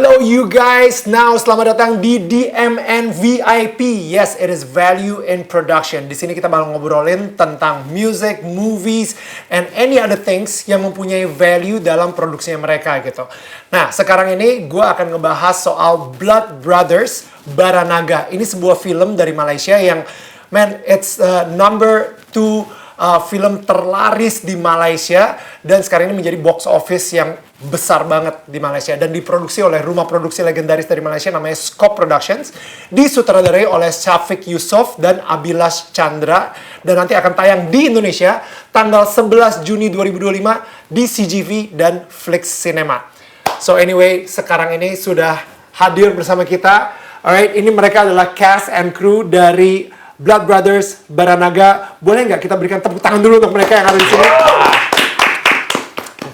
Hello you guys, now selamat datang di DMN VIP. Yes, it is value in production. Di sini kita bakal ngobrolin tentang music, movies, and any other things yang mempunyai value dalam produksinya mereka gitu. Nah, sekarang ini gue akan ngebahas soal Blood Brothers, Bara Naga. Ini sebuah film dari Malaysia yang, man, it's number 2 film terlaris di Malaysia dan sekarang ini menjadi box office yang besar banget di Malaysia dan diproduksi oleh rumah produksi legendaris dari Malaysia namanya Scope Productions, disutradarai oleh Syafiq Yusof dan Abilash Chandra, dan nanti akan tayang di Indonesia tanggal 11 Juni 2025 di CGV dan Flix Cinema. So anyway, sekarang ini sudah hadir bersama kita. Alright, ini mereka adalah cast and crew dari Blood Brothers, Bara Naga. Boleh nggak kita berikan tepuk tangan dulu untuk mereka yang ada di sini?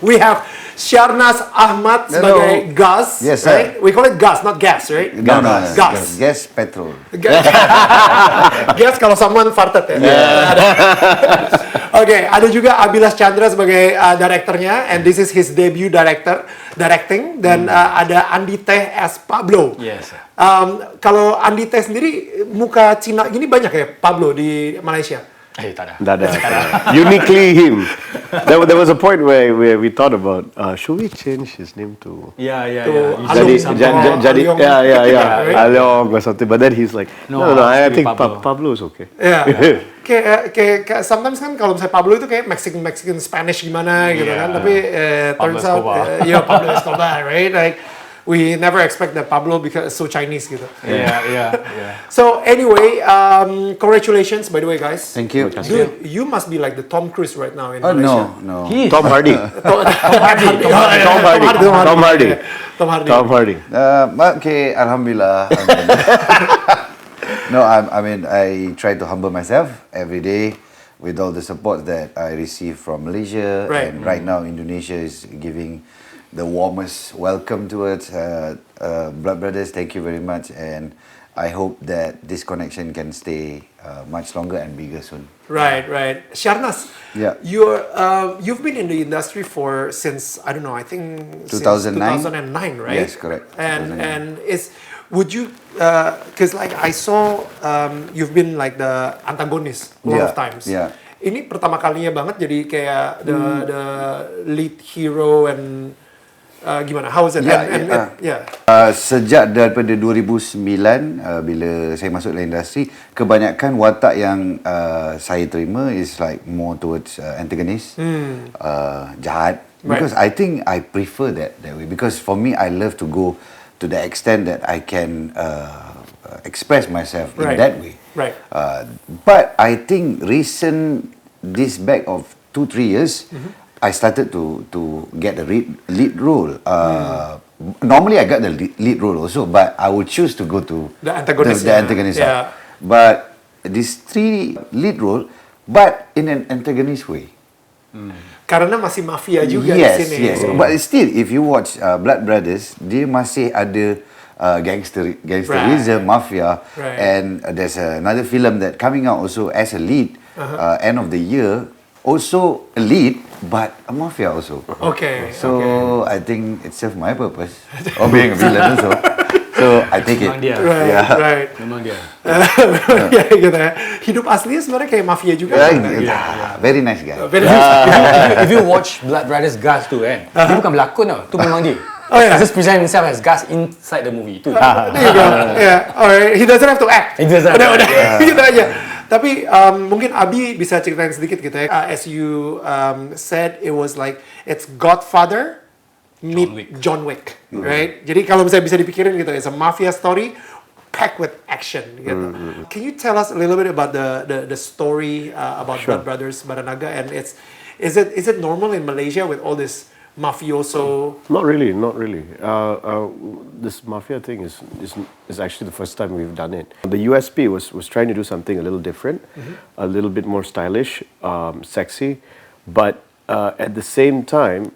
We have Syarnas Ahmad sebagai Gas, yes, right? We call it Gas, not Gas, right? No, Gas. Gas petrol. Gas kalau someone farted ya. Oke, ada juga Abilash Chandra sebagai directornya, and this is his debut directing. Dan ada Andi Teh as Pablo. Yes. Kalau Andi Teh sendiri muka Cina gini banyak ya Pablo di Malaysia? Tak ada. Uniquely him. There was a point where we thought about should we change his name to Jadi Aliong or something, but then he's like no, I think Pablo is okay. Yeah. kayak sometimes kan kalau misalnya Pablo itu kayak Mexican Spanish gimana gitu kan, tapi turns out Pablo Escobar, right? Like we never expect that Pablo because it's so Chinese gitu. Yeah. So anyway, congratulations by the way guys. Thank you. Dude, you must be like the Tom Cruise right now in Oh Malaysia. no. Tom Hardy. Tom Hardy. Okay, alhamdulillah. No, I mean I try to humble myself every day with all the support that I receive from Malaysia, Right. and right now Indonesia is giving the warmest welcome to it. Blood Brothers, thank you very much, and I hope that this connection can stay much longer and bigger soon. Right. Syarnas, Yeah. you've been in the industry since I don't know, I think 2009? Since 2009, right? Yes, correct. And would you because like I saw you've been like the antagonist a lot of times. Yeah. Ini pertama kalinya banget jadi kayak the lead hero and gimana? How is it? Sejak daripada 2009 bila saya masuk dalam industri, kebanyakan watak yang saya terima is like more towards antagonist, jahat. Because I think I prefer that way. Because for me, I love to go to the extent that I can express myself in that way. Right. But I think this back of 2-3 years, I started to get the lead role. Normally I got the lead role also, but I would choose to go to the antagonist. The antagonist. Yeah. But these 3 lead role, but in an antagonist way. Karena masih mafia juga di Yes, sini. yes. But still, if you watch Blood Brothers, dia masih ada gangsterism, mafia, and there's another film that coming out also as a lead, end of the year, also a lead, but a mafia also. Okay. So I think it served my purpose of being a villain also. So I take it. Memang dia. Right. Memang dia. Ya, gitu ya. Hidup aslinya sebenarnya kayak mafia juga. Very nice guy. If you watch Blood Brothers Gas tu dia bukan berlakon tau, tu memang dia. Oh yeah. He just present himself as Gas inside the movie tu. There you go. Yeah. Alright. He doesn't have to act. Udah. Gitu aja. Tapi mungkin Abi bisa ceritain sedikit gitu ya. As you said, it was like it's Godfather meet John Wick, right? Jadi kalau misalnya bisa dipikirin gitu, it's a mafia story packed with action gitu. Can you tell us a little bit about the story about Blood Brothers, Bara Naga, and is it normal in Malaysia with all this mafioso? Not really. This mafia thing is actually the first time we've done it. The USP was trying to do something a little different, a little bit more stylish, sexy, but at the same time,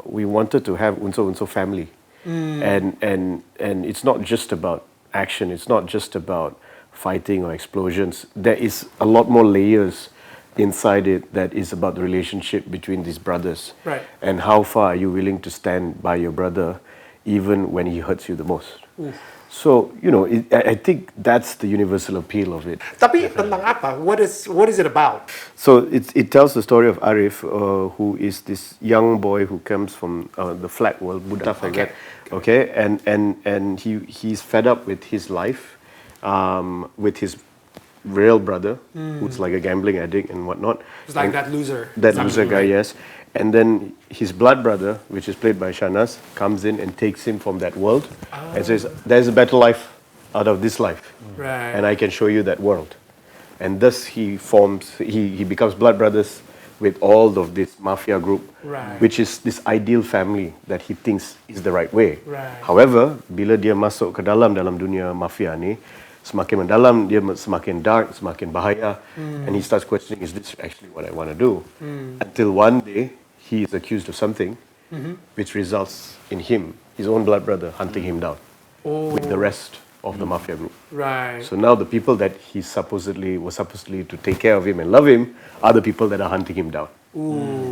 we wanted to have Unso family, and it's not just about action. It's not just about fighting or explosions. There is a lot more layers inside it that is about the relationship between these brothers, right? And how far are you willing to stand by your brother even when he hurts you the most. So, I think that's the universal appeal of it. Tapi tentang apa? What is it about? So it tells the story of Arif, who is this young boy who comes from the flat world, Buddha, stuff like that. Okay, and he's fed up with his life, with his real brother, who's like a gambling addict and whatnot. It's like that loser. That loser guy, yes. And then his blood brother, which is played by Shahnaz, comes in and takes him from that world and says, "There's a better life out of this life, Right. and I can show you that world." And thus he becomes blood brothers with all of this mafia group, Right. which is this ideal family that he thinks is the right way. Right. However, bila dia masuk ke dalam dunia mafia ni, semakin mendalam dia semakin dark, semakin bahaya, and he starts questioning, is this actually what I want to do? Until one day he is accused of something, which results in him, his own blood brother, hunting him down with the rest of the mafia group. Right. So now the people that he was supposedly to take care of him and love him are the people that are hunting him down.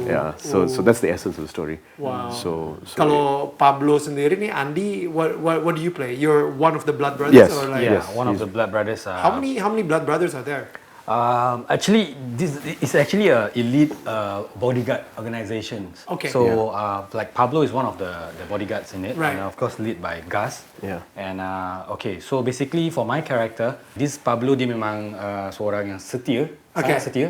Yeah, so that's the essence of the story. Wow. So Kalau Pablo sendiri nih, Andy, what do you play? You're one of the blood brothers, Yes. or like Yeah, one of the blood brothers. how many blood brothers are there? Actually, this is actually a elite bodyguard organization. Okay. So, like Pablo is one of the bodyguards in it, Right. and of course led by Gus. Yeah. And okay, so basically for my character, this Pablo dia memang seorang yang setia, Okay. sangat setia.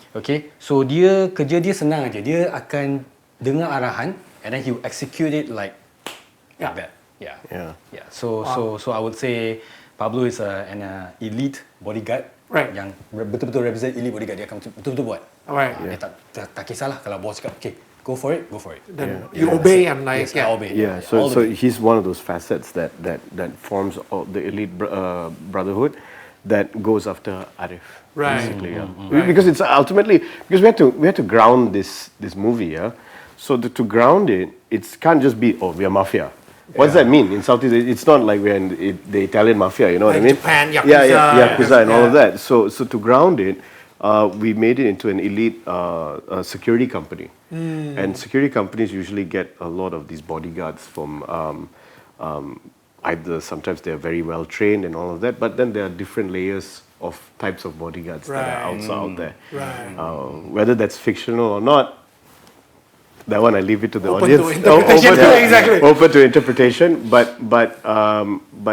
Okay, so kerja dia senang aja. Dia akan dengar arahan, and then he will execute it like that. Yeah. Yeah. So I would say Pablo is an elite bodyguard. Right. Yang betul-betul represent elite bodyguard, dia akan betul-betul buat. Alright. Dia tak kisahlah kalau bos cakap, okay, go for it. Then you obey and like Yes, I obey. Yeah, All so the way. he's one of those facets that forms the elite brotherhood that goes after Arif. Right. Basically, yeah. Because it's ultimately because we had to ground this movie, yeah. So to ground it can't just be we are mafia. What does that mean in Southeast? It's not like we're in the Italian mafia, you know what I Like mean? Japan, Yakuza. Yakuza and all of Yeah. that. So to ground it, we made it into an elite security company, and security companies usually get a lot of these bodyguards from either sometimes they're very well trained and all of that, but then there are different layers of types of bodyguards that are Right. out there. Right. Whether that's fictional or not, that one I leave it to the Open audience. to interpretation. Exactly. Open to interpretation, but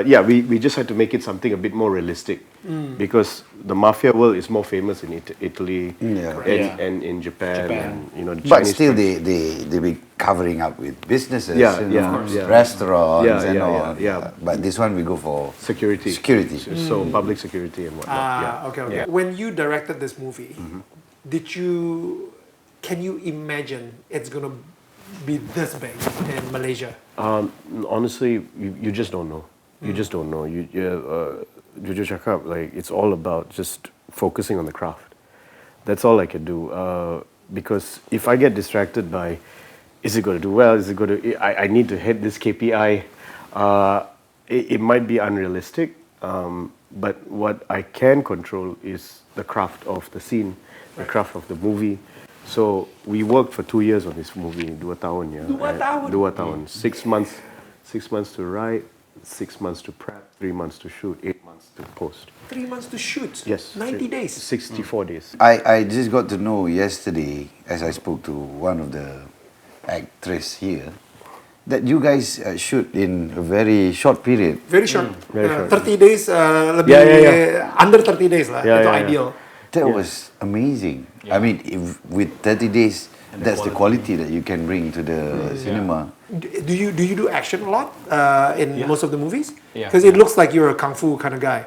yeah, we just had to make it something a bit more realistic, because the mafia world is more famous in Italy and in Japan. And, the But Chinese still, press. they be covering up with businesses, Yeah, and yeah, of course, yeah. restaurants and all. yeah. But this one we go for security. Security. So public security and whatnot. Okay. Yeah. When you directed this movie, can you imagine it's gonna be this big in Malaysia? Honestly, you just don't know. You just don't know. Jujur cakap, like, it's all about just focusing on the craft. That's all I can do. Because if I get distracted by, is it going to do well? Is it going to? I need to hit this KPI. It might be unrealistic. But what I can control is the craft of the scene, the craft of the movie. So we worked for 2 years on this movie, 2 tahun, yeah. 2 tahun? 2 tahun. 6 months to write, 6 months to prep, 3 months to shoot, 8 months to post. 3 months to shoot. Yes. 90 days. 64 days. I just got to know yesterday, as I spoke to one of the actress here, that you guys shoot in a very short period. Very short. Very short. 30 days lebih under 30 days lah. Yeah, Itu yeah, yeah. ideal. That was amazing. I mean, if with 30 days, that's the quality that you can bring to the cinema. Do you do action a lot in most of the movies? Yeah. Because it looks like you're a kung fu kind of guy.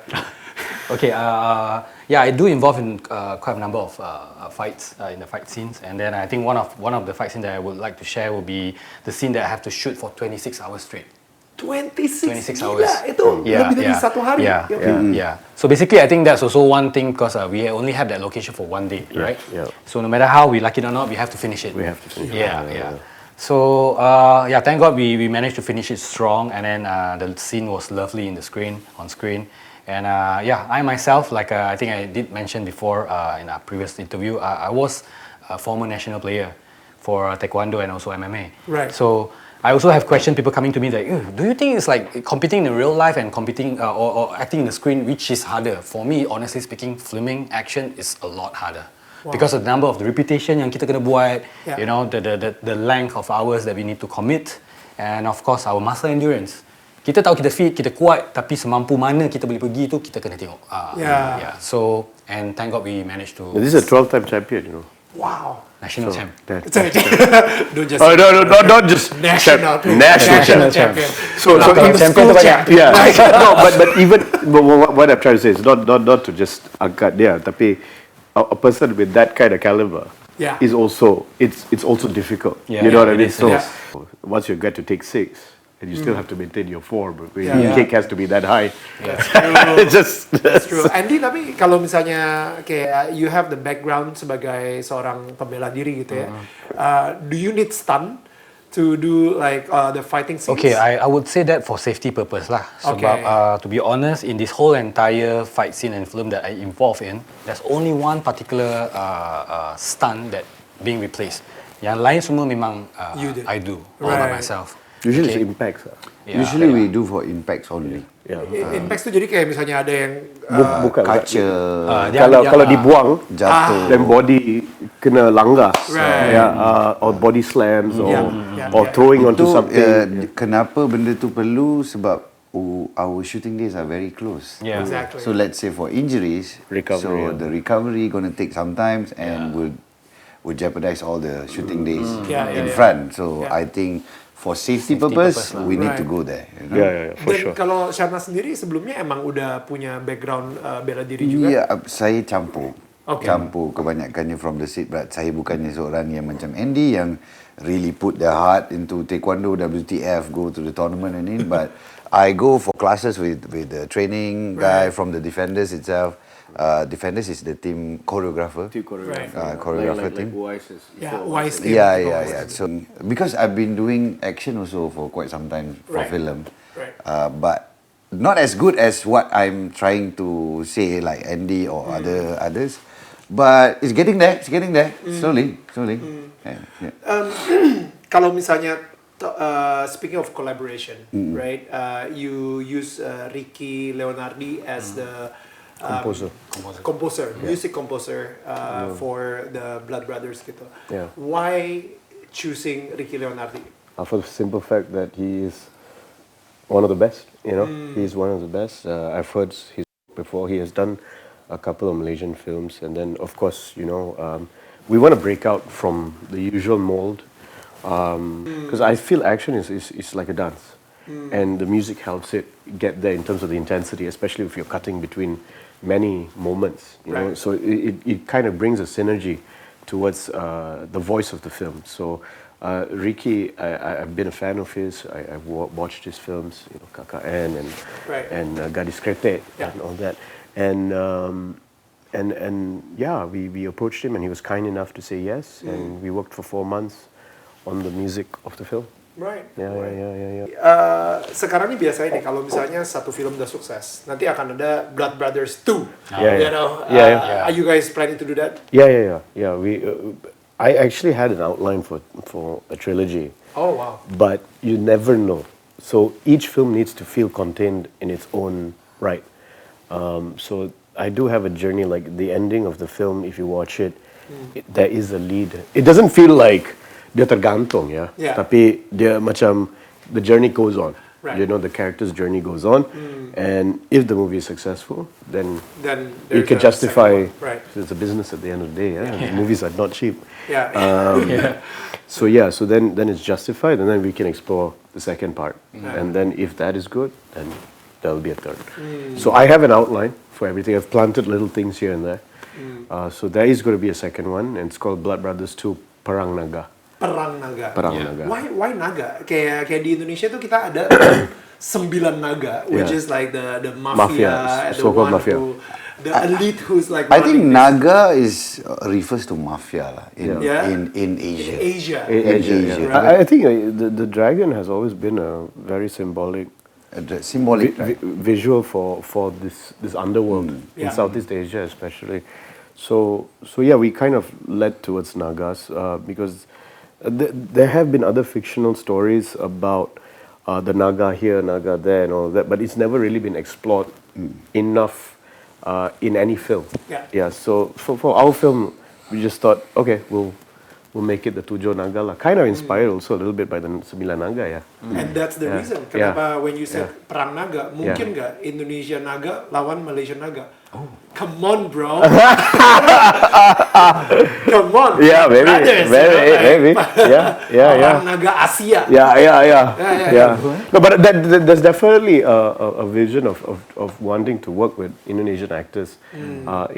Okay, yeah, I do involve in quite a number of fights in the fight scenes, and then I think one of the fight scenes that I would like to share will be the scene that I have to shoot for 26 hours straight. 26 hours. Gila, itu lebih dari satu hari. Yeah. So basically, I think that's also one thing because we only have that location for 1 day, right? Yeah. So no matter how we like it or not, we have to finish it. We have to finish it. Yeah. So yeah, thank God we managed to finish it strong, and then the scene was lovely on screen. And yeah, I myself, like I think I did mention before in our previous interview, I was a former national player for Taekwondo and also MMA. Right. So I also have questions, people coming to me like, do you think it's like competing in real life and competing or acting in the screen, which is harder? For me, honestly speaking, filming action is a lot harder. Because of the number of the repetition yang kita kena buat, you know, the length of hours that we need to commit, and of course our muscle endurance. Kita tahu kita fit, kita kuat, tapi semampu mana kita boleh pergi tu kita kena tengok. So, and thank God we managed to. This is a 12-time champion, you know. Wow. National champ. Don't just not just national champion. So school champ. Yeah. No, but even what I'm trying to say is not to just angkat dia, tapi a person with that kind of caliber is also it's also difficult. You know what I mean? So once you get to take 6. And you still have to maintain your form. Your kick has to be that high. That's true. Andy, tapi kalau misalnya kayak you have the background sebagai seorang pembela diri gitu ya, do you need stunt to do like the fighting scenes? Okay, I would say that for safety purpose lah. Sebab to be honest, in this whole entire fight scene and film that I involved in, there's only one particular stunt that being replaced. Yang lain semua memang I do all by myself. Usually it's impacts. Usually we do for impacts only. Impacts tu jadi kayak misalnya ada yang bukan kaca, kalau dibuang jatuh, then body kena langgar, Right. or body slams or throwing onto something. Kenapa benda tu perlu? Sebab our shooting days are very close. Yeah. Exactly. So let's say for injuries, Recovery, so the recovery gonna take some time and would jeopardize all the shooting days in front. So I think for safety purpose, we need to go there. You know? Yeah, for Dan sure. kalau Sharna sendiri sebelumnya emang udah punya background bela diri juga? Ya, saya campur. Campur kebanyakannya from the seat, but saya bukannya seorang yang macam Andy yang really put their heart into taekwondo, WTF, go to the tournament and in. But I go for classes with the training guy from the Defenders itself. Defenders is the team choreographer. Choreographer team. Wise team. Yeah. So because I've been doing action also for quite some time for film, but not as good as what I'm trying to say like Andy or others, but it's getting there. Slowly. Kalau misalnya speaking of collaboration, right? You use Ricky Leonardi as the music composer for the Blood Brothers gitu. Why choosing Ricky Leonardi? For the simple fact that he is one of the best. You know, he's one of the best. I've heard his before. He has done a couple of Malaysian films, and then of course, you know, we want to break out from the usual mold because I feel action is like a dance, and the music helps it get there in terms of the intensity, especially if you're cutting between many moments, you know, so it kind of brings a synergy towards the voice of the film. So Ricky, I've been a fan of his. I've watched his films, you know, KKN and Gadis Kretek and all that, and yeah, we approached him and he was kind enough to say yes, and we worked for 4 months on the music of the film. Right. Yeah. Sekarang nih biasanya nih kalau misalnya satu film udah sukses, nanti akan ada Blood Brothers 2. Yeah. You know, are you guys planning to do that? Yeah. I actually had an outline for a trilogy. Oh wow. But you never know. So each film needs to feel contained in its own right. So I do have a journey, like the ending of the film, if you watch it, there is a lead. It doesn't feel like dia tergantung, tapi dia macam the journey goes on. You know, the character's journey goes on, and if the movie is successful, then you can justify. It's a business at the end of the day. Movies are not cheap. So then it's justified, and then we can explore the second part, and then if that is good, then there will be a third. So I have an outline for everything. I've planted little things here and there. So there is going to be a second one, and it's called Blood Brothers 2: Bara Naga. Perang Naga. Naga. Why Naga? Kayak di Indonesia tuh kita ada 9 naga, which is like the mafia, and the so-called one mafia. the elite who's like. I think Naga is refers to mafia lah in Asia. In Asia. I think the dragon has always been a very symbolic visual for this underworld in Southeast Asia, especially. So yeah, we kind of led towards Nagas because there have been other fictional stories about the Naga here, Naga there, and all that, but it's never really been explored enough in any film. Yeah. So for our film, we just thought, okay, we'll make it the Tujuh Naga lah. Kind of inspired also a little bit by the Sembilan Naga, yeah. And that's the reason kenapa when you said perang naga, mungkin nggak Indonesia naga lawan Malaysia naga? Come on, bro. Come on. Yeah, maybe, brothers, maybe. Yeah. Perang naga Asia. Yeah. No, but there's definitely a vision of wanting to work with Indonesian actors in our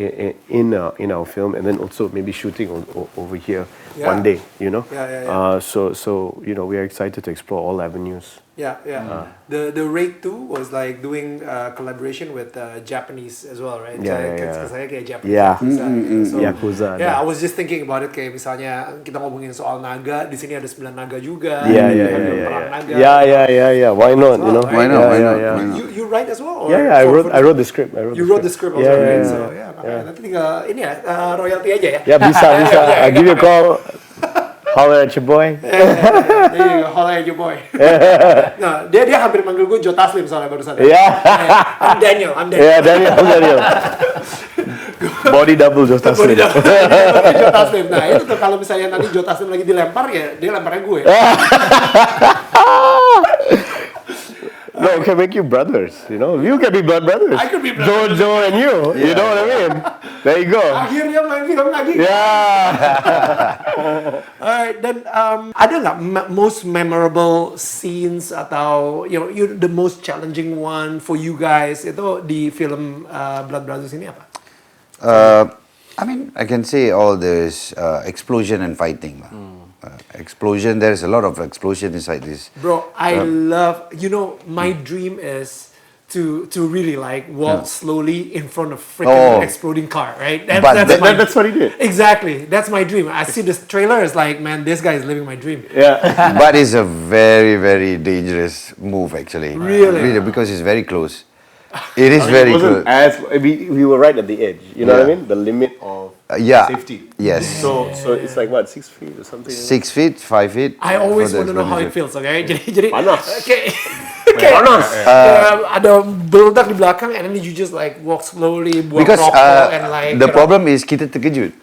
film, and then also maybe shooting over here one day. You know. So we are excited to explore all avenues. The Raid 2 was like doing collaboration with Japanese as well, right? Saya kayak Japanese. So, Yakuza. I was just thinking about it, kayak misalnya kita ngomongin soal naga, di sini ada 9 naga juga. Perang naga. Yeah. Why not? You know. Why not? You write as well? Or Yeah. I wrote the script. You wrote the script also, right? So nanti tinggal ini ya royalty aja ya. Yeah, bisa. I give you a call. Holler at your boy. Holler at your boy. Nah, dia hampir manggil gue Joe Taslim soalnya barusan. I'm Daniel. Yeah, Daniel. Body double Joe Taslim. Joe Taslim. Nah, itu tuh kalau misalnya nanti Joe Taslim lagi dilempar ya, dia lemparnya gue. No, it can make you brothers, you know. You can be blood brothers. I could be blood Joe and you. You know what I mean? There you go. Akhirnya main film lagi. Yeah. Alright, dan ada nggak most memorable scenes atau the most challenging one for you guys itu di film Blood Brothers ini apa? I mean, I can say all this explosion and fighting. Explosion, there's a lot of explosion inside this. Bro, I love, my dream is to really like walk slowly in front of freaking exploding car, right? That's what he did. Exactly, that's my dream. I see this trailer, it's like, man, this guy is living my dream. Yeah. But it's a very, very dangerous move actually. Really? Because it's very close. It is very close. We were right at the edge. You know what I mean? The limit of safety. Yes. So it's like what, 6 feet or something? 6 feet, 5 feet. I always want to know how it feels, okay? Jadi Panas. Panas. Ada meledak di belakang, and then you just like walk slowly, buang Because rokok, and like. the problem is kita terkejut.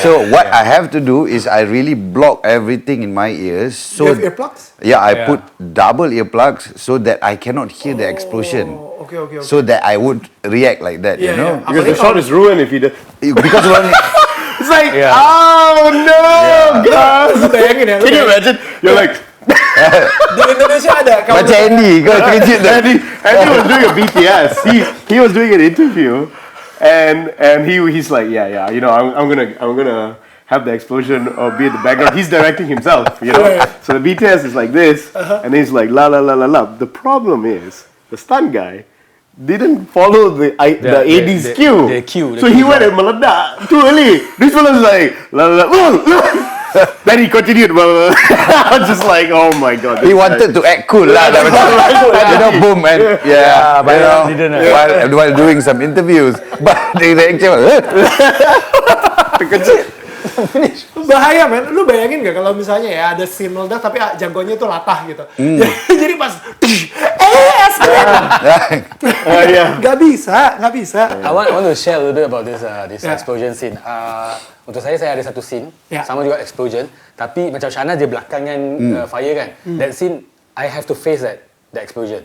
So what I have to do is I really block everything in my ears. So You have earplugs? Yeah, I put double earplugs so that I cannot hear the explosion. Okay. So that I would react like that, you know? Because the shot is ruined if you do. Because when It's like, oh no, guys. Lu bayangin ya. Can you imagine? You're like. Di Indonesia ada. macam Andy, kau terkejut tak? Andy was doing a BTS. He was doing an interview, and he's like, yeah, you know, I'm gonna have the explosion or be in the background. He's directing himself, you know. So the BTS is like this, and he's like la la la la la. The problem is the stunt guy didn't follow the AD's cue. So he went and meledak too early. This one was like la la la. Then he continued. I was just like, oh my god. He wanted to act cool lah. You know, boom and while doing some interviews, but the actual Finish. Bahaya men, lu bayangin gak kalau misalnya ya ada scene meledak tapi jagoannya tuh latah gitu. Jadi pas Gak bisa. I want to share a little bit about this explosion scene. Untuk saya ada satu scene sama juga explosion, tapi macam Shana dia belakangan fire kan. That scene I have to face the explosion.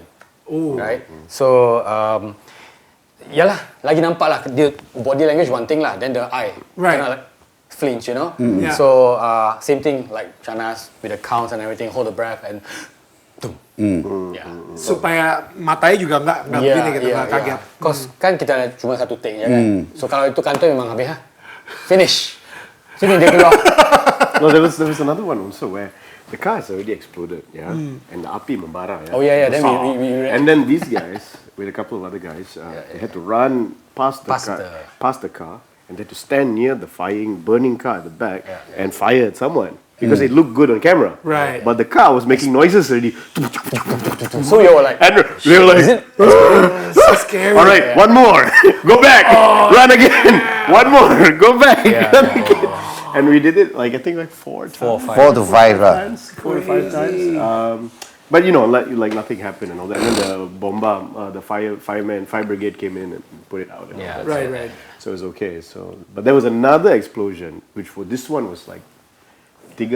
Right? So yalah, lagi nampak lah dia body language one thing lah, then the eye kinda like flinch, you know. So same thing like Shana's with the counts and everything, hold the breath and supaya matanya juga nggak begini gitu, nggak kaget. Cause kan kita cuma satu take ya kan. So kalau itu kantor memang habis finish. Sini dia keluar. No, there was another one also where the car has already exploded, and the api membara. Oh yeah. Then we and then these guys with a couple of other guys, they had to run past the car, and they had to stand near the burning car at the back and fire at someone. Because it looked good on camera. Right. But the car was making noises already. So you were like, and they were like, so scary. All right, one more. Go back. Run again. One more. Go back. Run again. And we did it like I think like 4 times. 4 or 5. 4 to 5 lah. times, 4 to 5 times. But you know, like nothing happened and all that. And then the bomba, the fire brigade came in and put it out. And Yeah. all that. Right. So it was okay. So, but there was another explosion, which for this one was like three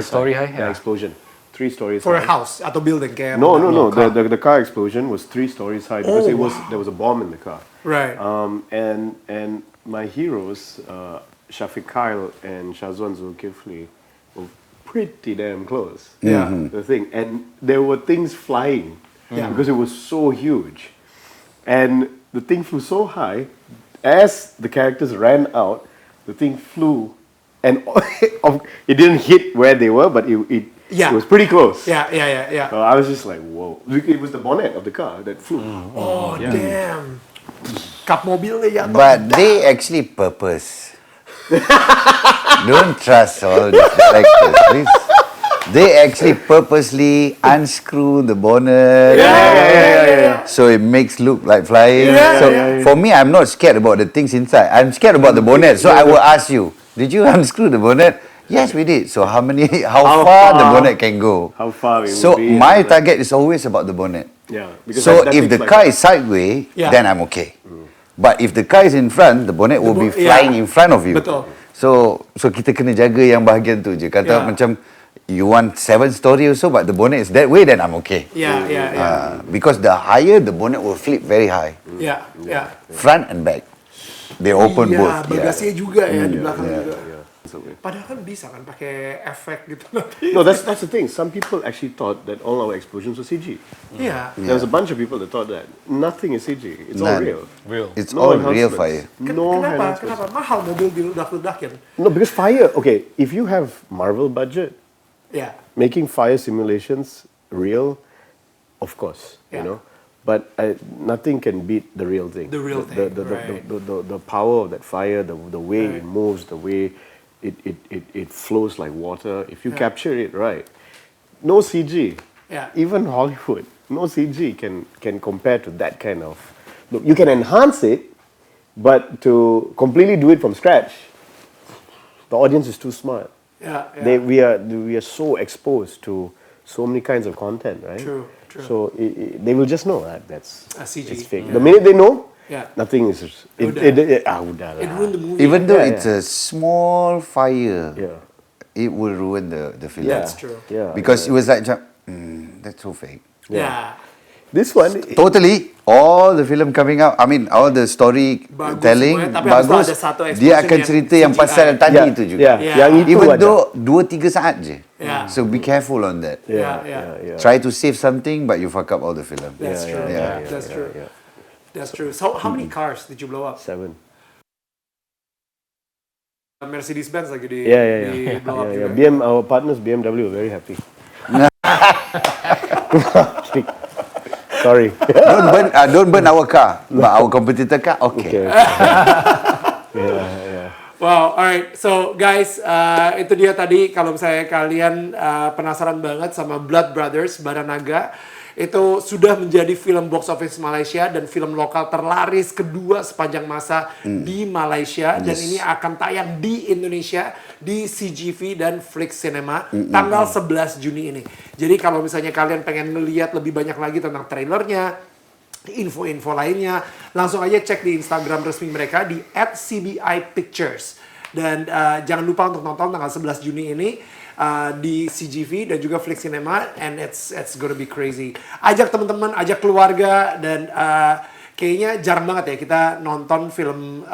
story high, Yeah, yeah. explosion, 3 stories. For a high. house atau building kayak No. car. The car explosion was 3 stories high because there was a bomb in the car. Right. And my heroes, Shafiq Kyle and Shazwan Zulkifli, were pretty damn close. Yeah. The thing, and there were things flying because it was so huge, and the thing flew so high. As the characters ran out, the thing flew, and it didn't hit where they were, but it was pretty close. Yeah. So I was just like, whoa! It was the bonnet of the car that flew. Oh damn. Kap mobilnya jatuh. But they actually purpose. Don't trust all the directors, please. They actually purposely unscrew the bonnet. Yeah. So it makes look like flying. Yeah, So yeah. for me, I'm not scared about the things inside. I'm scared about the bonnet. So I will ask you, did you unscrew the bonnet? Yes, we did. So how far the bonnet can go? How far it So will be, my and all that. target is always about the bonnet. Yeah. Because So that if thing's the like- car is sideways, Yeah. then I'm okay. But if the car is in front, the bonnet will be yeah. flying in front of you. Betul. So kita kena jaga yang bahagian tu je. Kata Yeah. macam you want 7 story also, but the bonnet is that way, then I'm okay. Yeah. Because the higher the bonnet will flip very high, Yeah. front and back. They open Iya, both. bagasinya juga ya di belakang juga. Yeah. Padahal kan bisa kan pakai efek gitu nanti. No, that's the thing. Some people actually thought that all our explosions were CG. Iya. There was a bunch of people that thought that nothing is CG. It's all None. real. Real. It's No all real enhancements. fire. No enhancements. Kenapa mahal mobil diledak-ledakin? No, because fire. Okay, if you have Marvel budget, Ya. making fire simulations real, of course, Yeah. you know. But nothing can beat the real thing. The real thing, right. The power of that fire, the way Right. it moves, the way it flows like water. If you capture it right, no CG. Yeah. Even Hollywood, no CG can compare to that kind of. Look, you can enhance it, but to completely do it from scratch, the audience is too smart. Yeah. We are so exposed to so many kinds of content, right? True. So they will just know that that's CG. it's fake. The minute they know, nothing is. Udah lah. It ruined the movie. Even though Yeah, it's a small fire, Yeah. it will ruin the film. That's true. Yeah. Because it was like, that's so fake. Yeah. This one, Totally, all the film coming out, I mean, all the story Bagus telling, semuanya, tapi habis tu bagus, ada satu dia explosion akan yang cerita yang CGI. pasal tadi Yeah, itu juga. yeah, Yeah. yang itu Even ada. though 2-3 saat je. Yeah. So be careful on that. Yeah. Try to save something, but you fuck up all the film. That's true. yeah, That's true. That's true. So how many cars did you blow up? 7. Mercedes Benz lagi di blow up Yeah. juga. Our partners BMW were very happy. Sorry. Don't burn our car, but our competitor car, okay. Wow, alright. So guys, itu dia tadi kalau misalnya kalian penasaran banget sama Blood Brothers, Bara Naga, itu sudah menjadi film box office Malaysia dan film lokal terlaris kedua sepanjang masa di Malaysia dan ini akan tayang di Indonesia di CGV dan Flix Cinema tanggal 11 Juni ini. Jadi kalau misalnya kalian pengen melihat lebih banyak lagi tentang trailernya, info-info lainnya, langsung aja cek di Instagram resmi mereka di @cbipictures. Dan jangan lupa untuk nonton tanggal 11 Juni ini di CGV dan juga Flix Cinema, and it's gonna be crazy. Ajak teman-teman, ajak keluarga, dan kayaknya jarang banget ya kita nonton film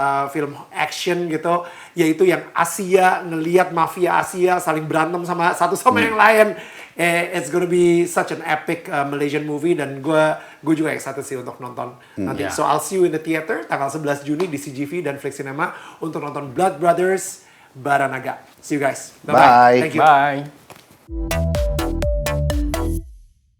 action gitu, yaitu yang Asia, ngelihat mafia Asia saling berantem sama satu sama yang lain. It's gonna be such an epic Malaysian movie dan gue juga excited sih untuk nonton nanti. So I'll see you in the theater tanggal 11 Juni di CGV dan Flix Cinema untuk nonton Blood Brothers, Bara Naga. See you guys. Bye-bye. Bye. Thank you. Bye.